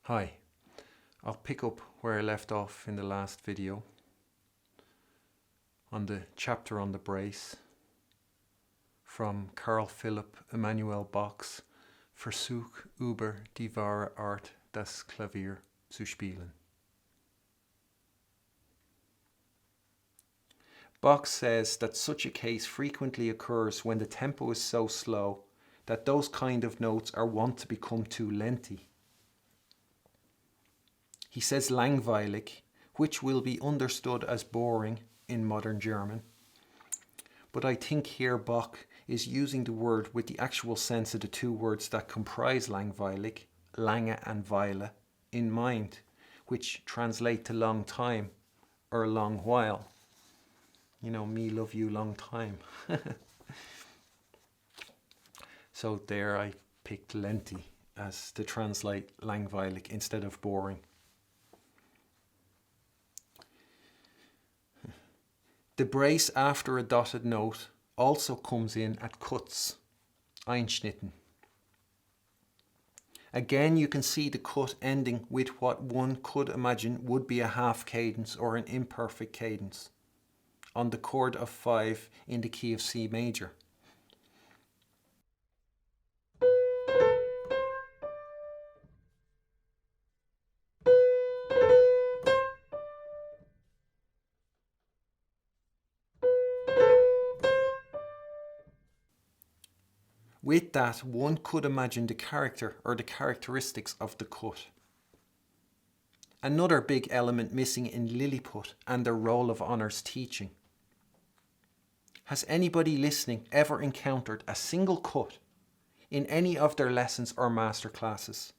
Hi, I'll pick up where I left off in the last video on the chapter on the brace from Carl Philipp Emanuel Bach's Versuch über die wahre Art das Klavier zu spielen. Bach says that such a case frequently occurs when the tempo is so slow that those kind of notes are wont to become too lengthy. He says langweilig, which will be understood as boring in modern German. But I think here Bach is using the word with the actual sense of the two words that comprise langweilig, lange and weile, in mind, which translate to long time or long while. You know, me love you long time. So there I picked lengthy as to translate langweilig instead of boring. The brace after a dotted note also comes in at cuts, Einschnitten. Again, you can see the cut ending with what one could imagine would be a half cadence or an imperfect cadence on the chord of 5 in the key of C major. With that, one could imagine the character or the characteristics of the cut. Another big element missing in Lilliput and their role of honours teaching. Has anybody listening ever encountered a single cut in any of their lessons or master classes?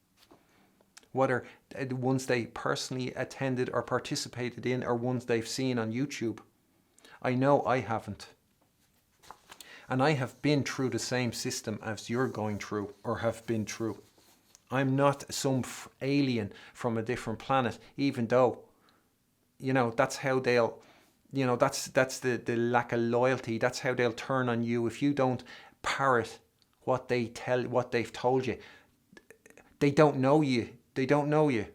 Whether the ones they personally attended or participated in or ones they've seen on YouTube. I know I haven't. And I have been through the same system as you're going through or have been through. I'm not some alien from a different planet, even though, you know, that's how they'll, you know, that's the lack of loyalty. That's how they'll turn on you if you don't parrot what they've told you. They don't know you. They don't know you.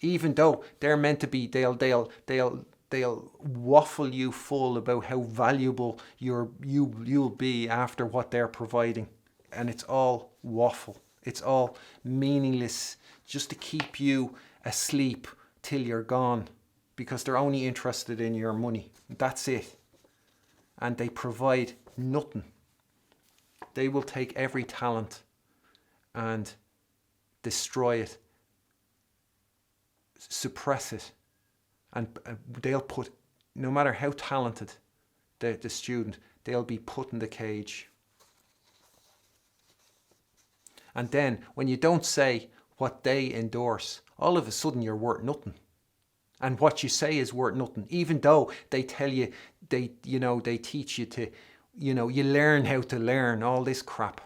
Even though they're meant to be, they'll waffle you full about how valuable you'll be after what they're providing. And it's all waffle. It's all meaningless just to keep you asleep till you're gone because they're only interested in your money. That's it. And they provide nothing. They will take every talent and destroy it, suppress it. And they'll put, no matter how talented the student, they'll be put in the cage. And then when you don't say what they endorse, all of a sudden you're worth nothing. And what you say is worth nothing, even though they tell you, they teach you to, you learn how to learn all this crap.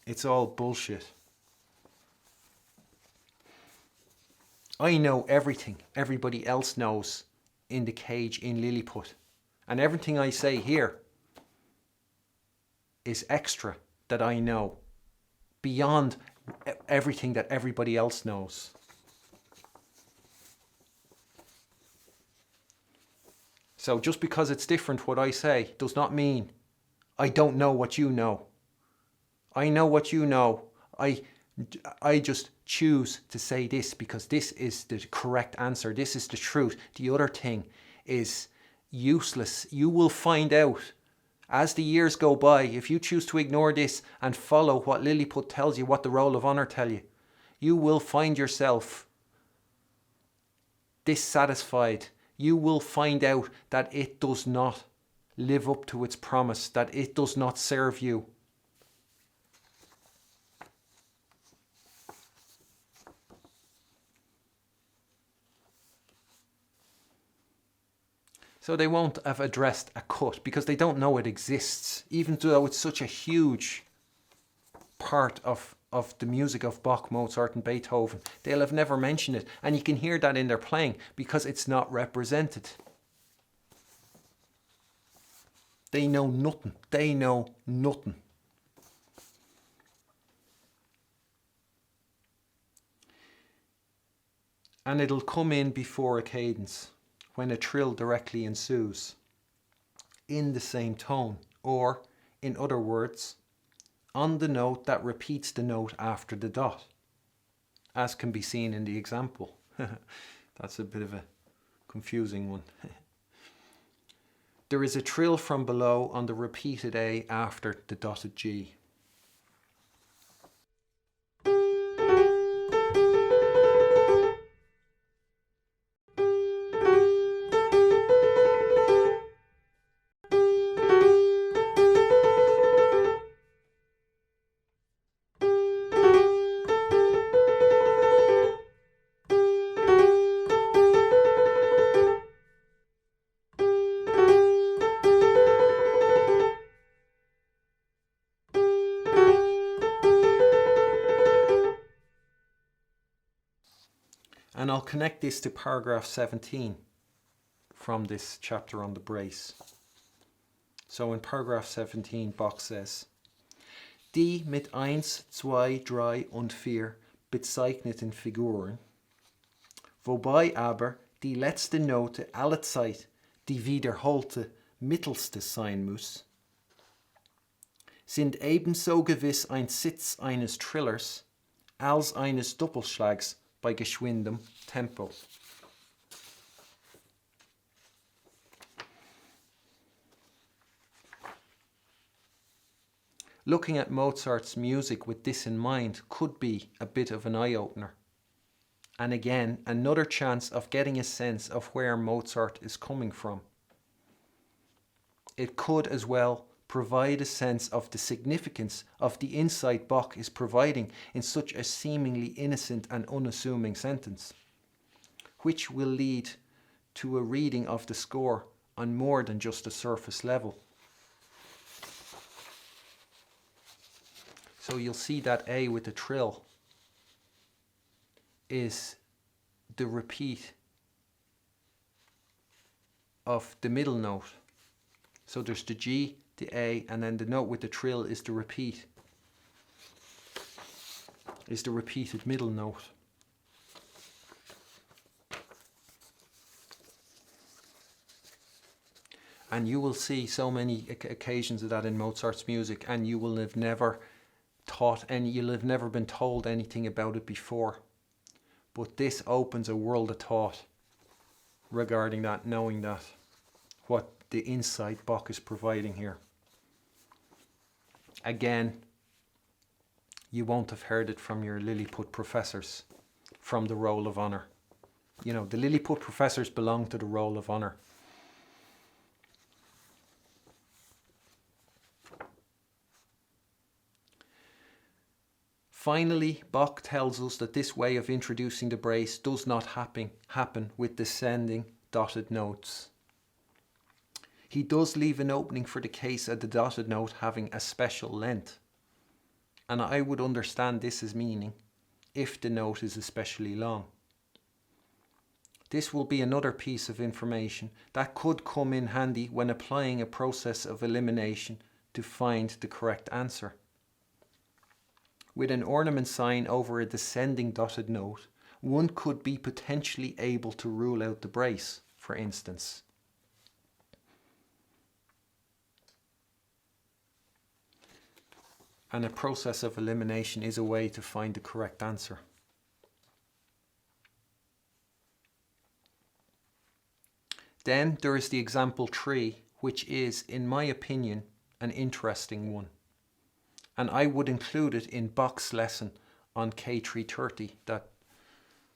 It's all bullshit. I know everything everybody else knows in the cage in Lilliput. And everything I say here is extra that I know beyond everything that everybody else knows. So just because it's different what I say does not mean I don't know what you know. I know what you know. I just choose to say this because this is the correct answer. This is the truth. The other thing is useless. You will find out as the years go by, if you choose to ignore this and follow what Lilliput tells you, what the roll of honour tell you, you will find yourself dissatisfied. You will find out that it does not live up to its promise, that it does not serve you. So they won't have addressed a cut because they don't know it exists, even though it's such a huge part of the music of Bach, Mozart and Beethoven. They'll have never mentioned it. And you can hear that in their playing because it's not represented. They know nothing. They know nothing. and it'll come in before a cadence when a trill directly ensues in the same tone, or in other words, on the note that repeats the note after the dot, as can be seen in the example. That's a bit of a confusing one. There is a trill from below on the repeated A after the dotted G. And I'll connect this to paragraph 17 from this chapter on the brace. So in paragraph 17, Bach says, Die mit 1, 2, 3 und 4 bezeichneten Figuren, wobei aber die letzte Note allezeit die wiederholte mittelste sein muss, sind ebenso gewiss ein Sitz eines Trillers als eines Doppelschlags bei geschwindem Tempo. Looking at Mozart's music with this in mind could be a bit of an eye-opener. And again, another chance of getting a sense of where Mozart is coming from. It could as well provide a sense of the significance of the insight Bach is providing in such a seemingly innocent and unassuming sentence, which will lead to a reading of the score on more than just a surface level. So you'll see that A with the trill is the repeat of the middle note. So there's the G, the A, and then the note with the trill is the repeat, is the repeated middle note. And you will see so many occasions of that in Mozart's music, and you will have never taught any, you'll have never been told anything about it before. But this opens a world of thought regarding that, knowing that, what the insight Bach is providing here. Again, you won't have heard it from your Lilliput professors from the Roll of Honour. You know, the Lilliput professors belong to the Roll of Honour. Finally, Bach tells us that this way of introducing the brace does not happen with descending dotted notes. He does leave an opening for the case of the dotted note having a special length. And I would understand this as meaning if the note is especially long. This will be another piece of information that could come in handy when applying a process of elimination to find the correct answer. With an ornament sign over a descending dotted note, one could be potentially able to rule out the brace, for instance. And a process of elimination is a way to find the correct answer. Then there is the example 3, which is, in my opinion, an interesting one. And I would include it in Bach's lesson on K.330, that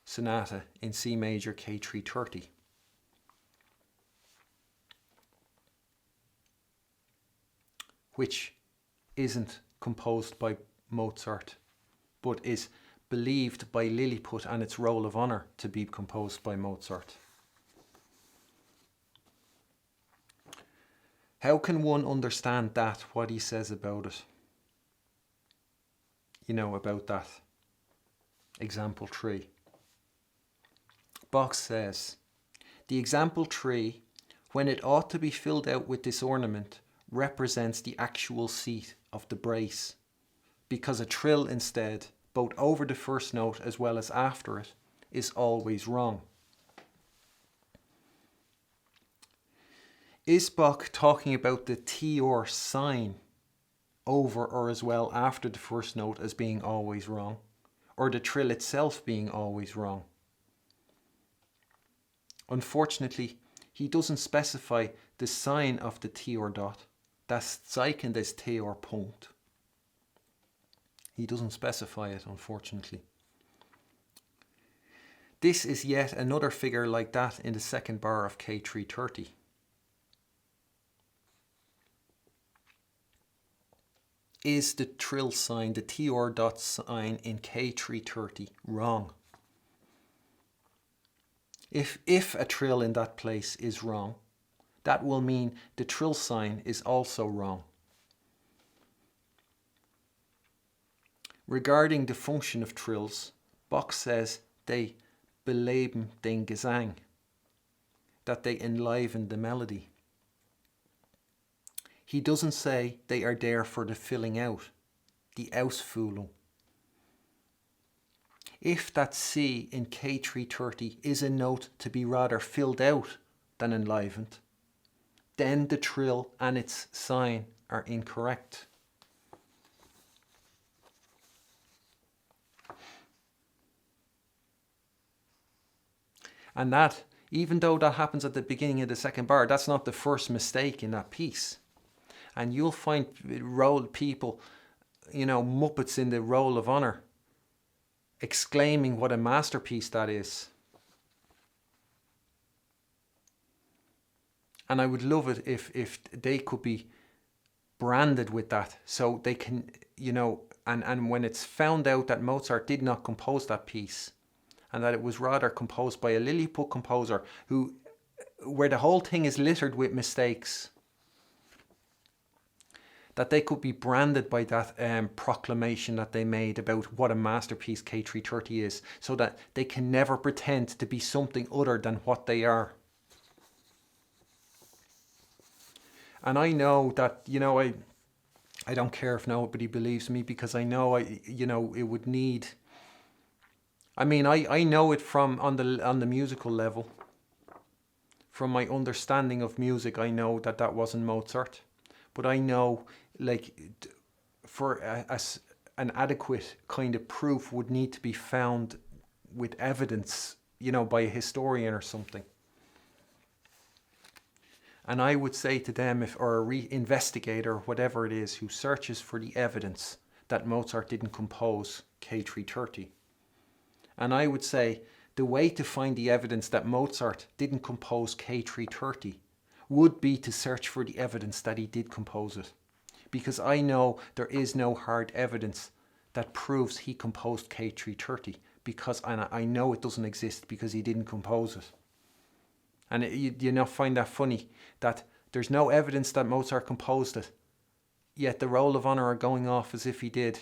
sonata in C major K.330. Which isn't composed by Mozart, but is believed by Lilliput and its Roll of Honour to be composed by Mozart. How can one understand that, what he says about it? You know, about that example 3. Bach says, the example 3, when it ought to be filled out with this ornament, represents the actual seat of the brace, because a trill instead, both over the first note as well as after it, is always wrong. Is Bach talking about the T-or sign over or as well after the first note as being always wrong, or the trill itself being always wrong? Unfortunately, he doesn't specify the sign of the T-or dot, das Zeichen des T-or Punkt. He doesn't specify it, unfortunately. This is yet another figure like that in the second bar of K.330. Is the trill sign, the T-or dot sign in K.330 wrong? If a trill in that place is wrong, that will mean the trill sign is also wrong. Regarding the function of trills, Bach says they beleben den Gesang, that they enliven the melody. He doesn't say they are there for the filling out, the Ausfüllung. If that C in K.330 is a note to be rather filled out than enlivened, then the trill and its sign are incorrect. And that, even though that happens at the beginning of the second bar, that's not the first mistake in that piece. And you'll find people, Muppets in the Roll of Honor, exclaiming what a masterpiece that is. And I would love it if they could be branded with that, so they can, and when it's found out that Mozart did not compose that piece, and that it was rather composed by a Lilliput composer where the whole thing is littered with mistakes, that they could be branded by that proclamation that they made about what a masterpiece K.330 is, so that they can never pretend to be something other than what they are. And I know that, I don't care if nobody believes me, because I know it would need. I mean, I know it from on the musical level. From my understanding of music, I know that wasn't Mozart. But I know, for an adequate kind of proof would need to be found with evidence, by a historian or something. And I would say to them, or a investigator, whatever it is, who searches for the evidence that Mozart didn't compose K.330. And I would say the way to find the evidence that Mozart didn't compose K.330 would be to search for the evidence that he did compose it. Because I know there is no hard evidence that proves he composed K.330, and I know it doesn't exist because he didn't compose it. And you not find that funny, that there's no evidence that Mozart composed it, yet the Roll of Honor are going off as if he did,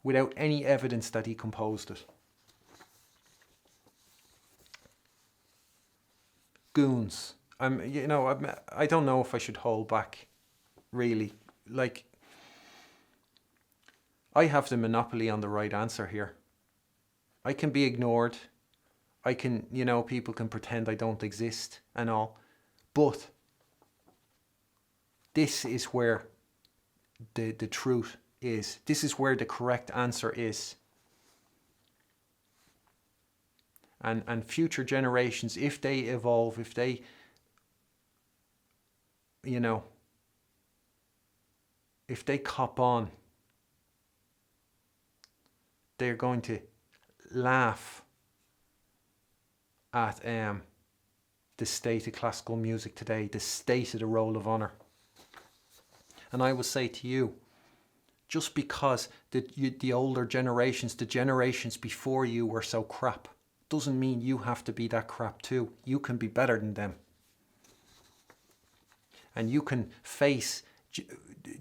without any evidence that he composed it. Goons. I don't know if I should hold back, really. I have the monopoly on the right answer here. I can be ignored. I can, people can pretend I don't exist and all. But this is where the truth is. This is where the correct answer is. And future generations, if they evolve, if they, if they cop on, they're going to laugh at the state of classical music today, the state of the Roll of Honor. And I will say to you, just because the older generations, the generations before you were so crap, doesn't mean you have to be that crap too. You can be better than them. And you can face,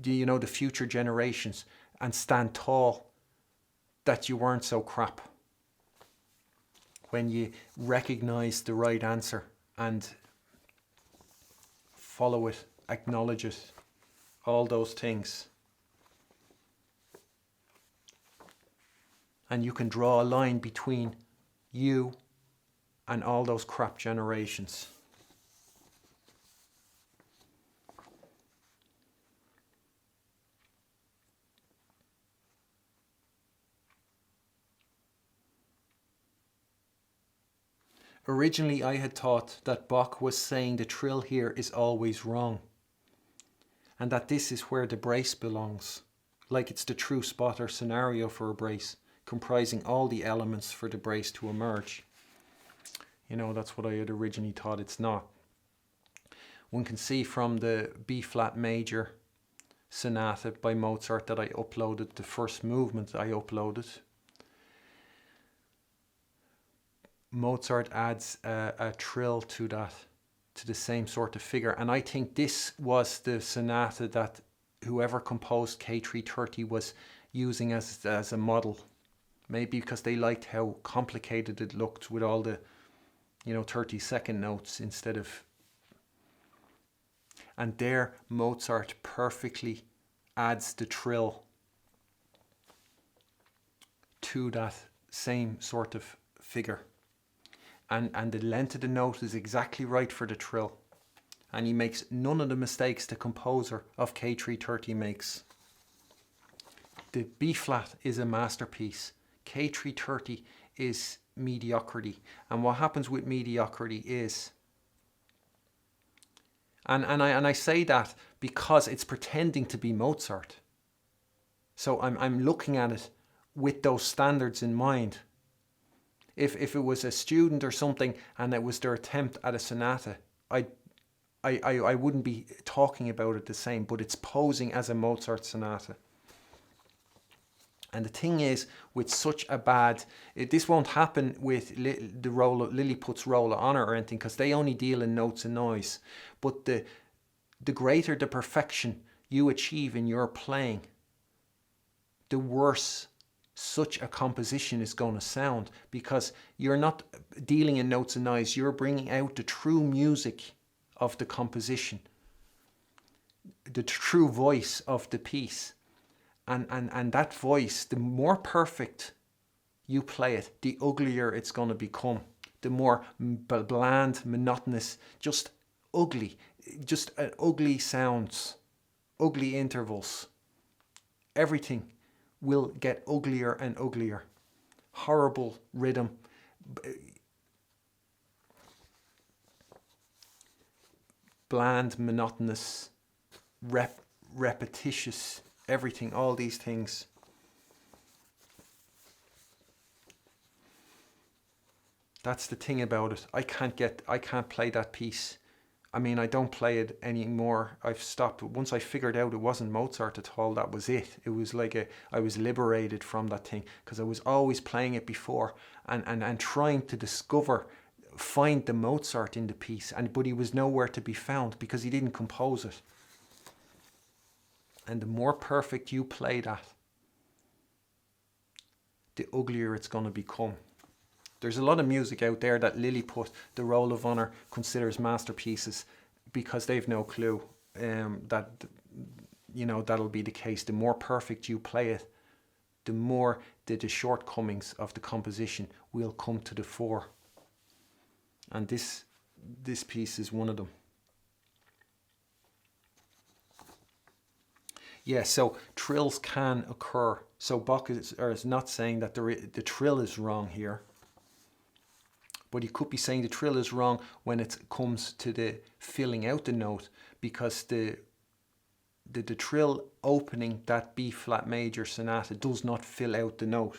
the future generations and stand tall that you weren't so crap. When you recognize the right answer and follow it, acknowledge it, all those things. And you can draw a line between you, and all those crap generations. Originally, I had thought that Bach was saying the trill here is always wrong, and that this is where the brace belongs, like it's the true spot or scenario for a brace, comprising all the elements for the brace to emerge. You know, that's what I had originally thought. It's not. One can see from the B-flat major sonata by Mozart that I uploaded, the first movement I uploaded, Mozart adds a trill to that, to the same sort of figure. And I think this was the sonata that whoever composed K.330 was using as a model. Maybe because they liked how complicated it looked with all the, 30-second notes instead of... And there Mozart perfectly adds the trill to that same sort of figure. And the length of the note is exactly right for the trill. And he makes none of the mistakes the composer of K.330 makes. The B-flat is a masterpiece. K.330 is mediocrity. And what happens with mediocrity is... And I say that because it's pretending to be Mozart. So I'm looking at it with those standards in mind. If it was a student or something and it was their attempt at a sonata, I wouldn't be talking about it the same, but it's posing as a Mozart sonata. And the thing is, with such a bad... this won't happen with the role of Lilliput's Roll of Honor or anything, because they only deal in notes and noise. But the greater the perfection you achieve in your playing, the worse such a composition is going to sound, because you're not dealing in notes and noise, you're bringing out the true music of the composition, the true voice of the piece. And that voice, the more perfect you play it, the uglier it's going to become. The more bland, monotonous, just ugly, ugly sounds, ugly intervals. Everything will get uglier and uglier. Horrible rhythm. Bland, monotonous, repetitious, everything, all these things. That's the thing about it. I can't play that piece. I mean, I don't play it anymore. I've stopped. Once I figured out it wasn't Mozart at all, that was it. It was like I was liberated from that thing, because I was always playing it before and trying to find the Mozart in the piece, but he was nowhere to be found because he didn't compose it. And the more perfect you play that, the uglier it's going to become. There's a lot of music out there that Lilliput, the Roll of Honor, considers masterpieces, because they've no clue that that'll be the case. The more perfect you play it, the more the shortcomings of the composition will come to the fore. And this piece is one of them. Yeah, so trills can occur. So Bach is not saying that the trill is wrong here. But he could be saying the trill is wrong when it comes to the filling out the note, because the trill opening that B-flat major sonata does not fill out the note.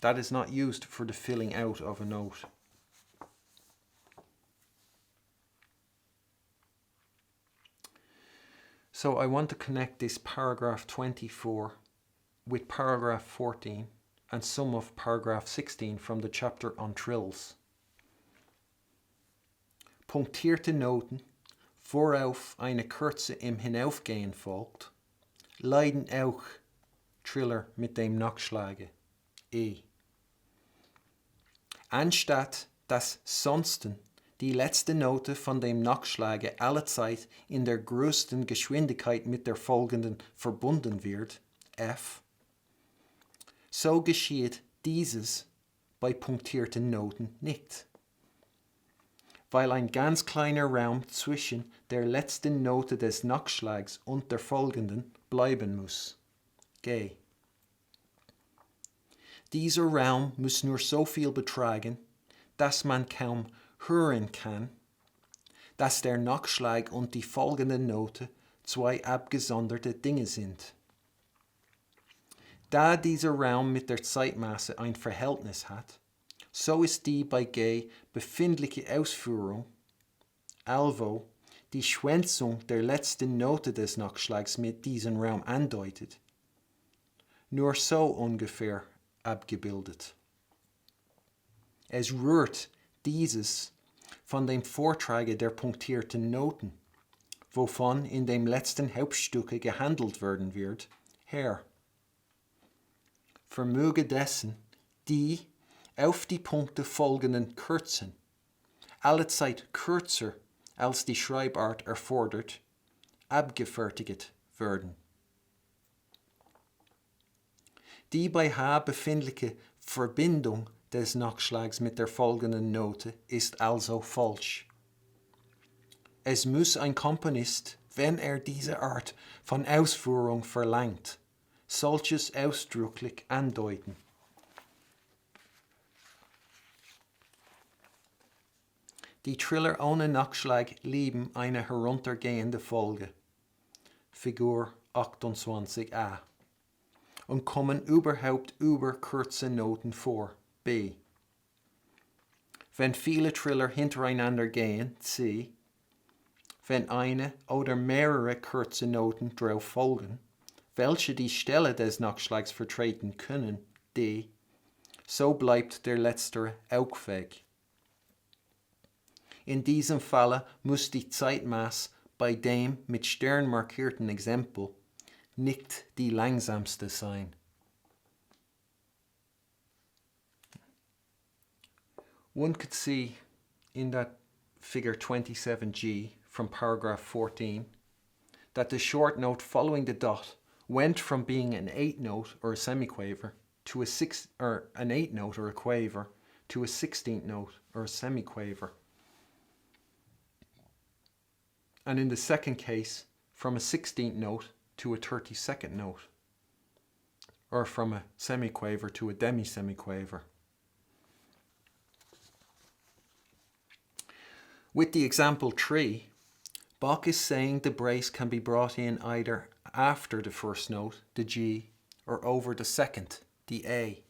That is not used for the filling out of a note. So I want to connect this paragraph 24 with paragraph 14 and some of paragraph 16 from the chapter on trills. Punktierte Noten, worauf eine Kürze im Hinaufgehen folgt, leiden auch Triller mit dem Nachschlage E. Anstatt dass sonsten die letzte Note von dem Nachschlage allezeit in der größten Geschwindigkeit mit der folgenden verbunden wird, F, so geschieht dieses bei punktierten Noten nicht. Weil ein ganz kleiner Raum zwischen der letzten Note des Nachschlags und der folgenden bleiben muss. G. Dieser Raum muss nur so viel betragen, dass man kaum hören kann, dass der Nachschlag und die folgende Note zwei abgesonderte Dinge sind. Da dieser Raum mit der Zeitmasse ein Verhältnis hat, so ist die bei G befindliche Ausführung, also die Schwänzung der letzten Note des Nachschlags mit diesem Raum andeutet, nur so ungefähr abgebildet. Es rührt dieses von dem Vortrage der punktierten Noten, wovon in dem letzten Hauptstücke gehandelt werden wird, her. Vermöge dessen, die auf die Punkte folgenden kürzen, allezeit kürzer als die Schreibart erfordert, abgefertigt werden. Die bei H befindliche Verbindung des Nachschlags mit der folgenden Note ist also falsch. Es muss ein Komponist, wenn er diese Art von Ausführung verlangt, solches ausdrücklich andeuten. Die Triller ohne Nachschlag lieben eine heruntergehende Folge, Figur 28a, und kommen überhaupt über kurze Noten vor, B. Wenn viele Triller hintereinander gehen, C. Wenn eine oder mehrere kurze Noten drauf folgen, welche die Stelle des Nachschlags vertreten können, D. So bleibt der letztere auch weg. In diesem Falle muss die Zeitmaß bei dem mit Stern markierten Exempel nicht die langsamste sein. One could see in that figure 27G from paragraph 14 that the short note following the dot went from being an 8th note or a semiquaver to an 8th note or a quaver to a 16th note or a semiquaver. And in the second case, from a 16th note to a 32nd note, or from a semiquaver to a demi-semiquaver. With the example 3, Bach is saying the brace can be brought in either after the first note, the G, or over the second, the A.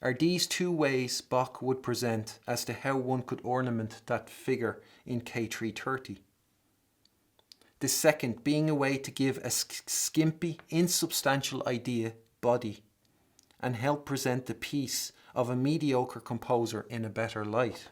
Are these two ways Bach would present as to how one could ornament that figure in K.330? The second being a way to give a skimpy, insubstantial idea body and help present the piece of a mediocre composer in a better light.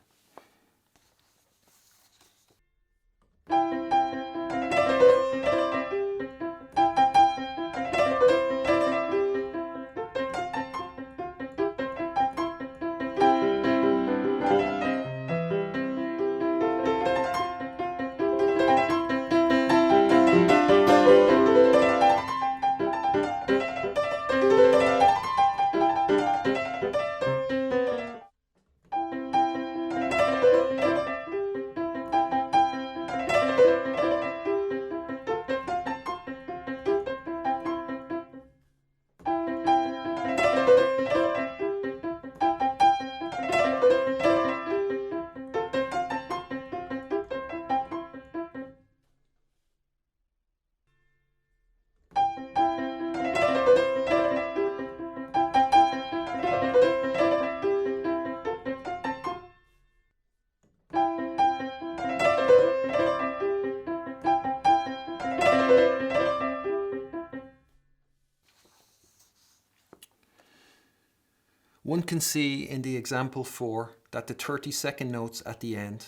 One can see in the example 4 that the 32nd notes at the end,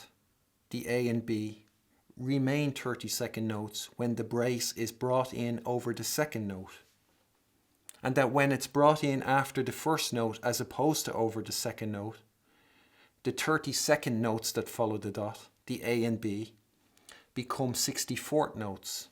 the A and B, remain 32nd notes when the brace is brought in over the second note, and that when it's brought in after the first note as opposed to over the second note, the 32nd notes that follow the dot, the A and B, become 64th notes.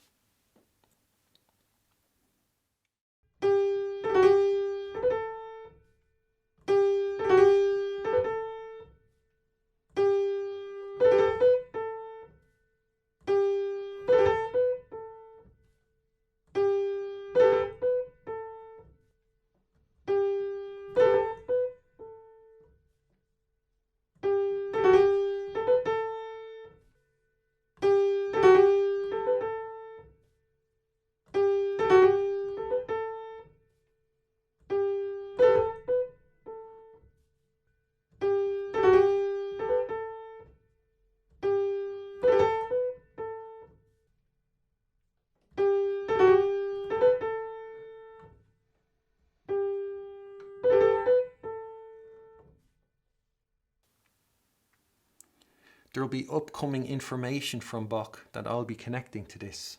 There will be upcoming information from Bach that I'll be connecting to this.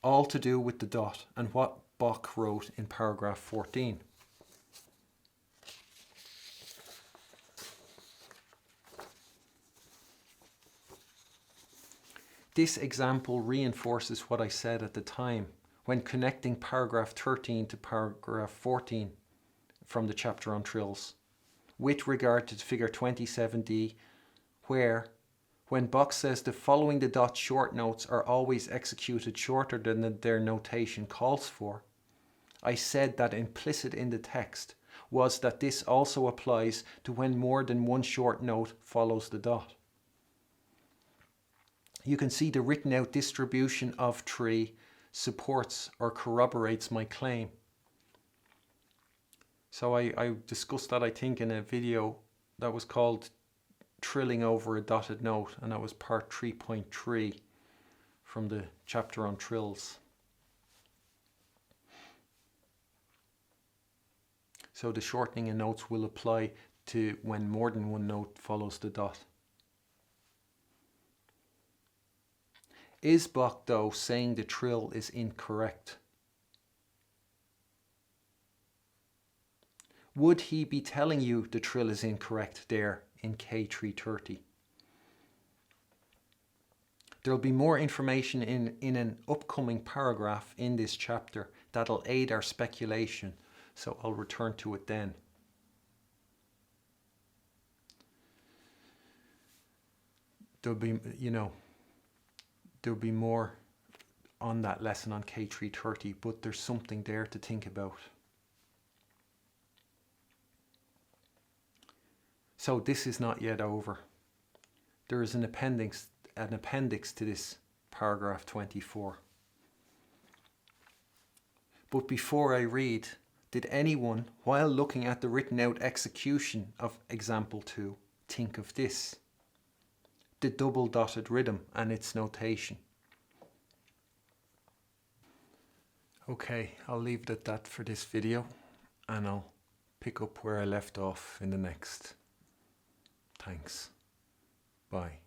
All to do with the dot and what Bach wrote in paragraph 14. This example reinforces what I said at the time when connecting paragraph 13 to paragraph 14 from the chapter on trills, with regard to figure 27D, where, when Bach says the following the dot short notes are always executed shorter than their notation calls for, I said that implicit in the text was that this also applies to when more than one short note follows the dot. You can see the written out distribution of tree supports or corroborates my claim. So I discussed that, I think, in a video that was called Trilling Over a Dotted Note, and that was part 3.3 from the chapter on trills. So the shortening in notes will apply to when more than one note follows the dot. Is Bach, though, saying the trill is incorrect? Would he be telling you the trill is incorrect there in K.330? There will be more information in an upcoming paragraph in this chapter that'll aid our speculation, so I'll return to it then. There'll be, there'll be more on that lesson on K.330, but there's something there to think about. So this is not yet over. There is an appendix to this paragraph 24. But before I read, did anyone, while looking at the written out execution of example 2, think of this? The double dotted rhythm and its notation. Okay, I'll leave it at that for this video, and I'll pick up where I left off in the next. Thanks. Bye.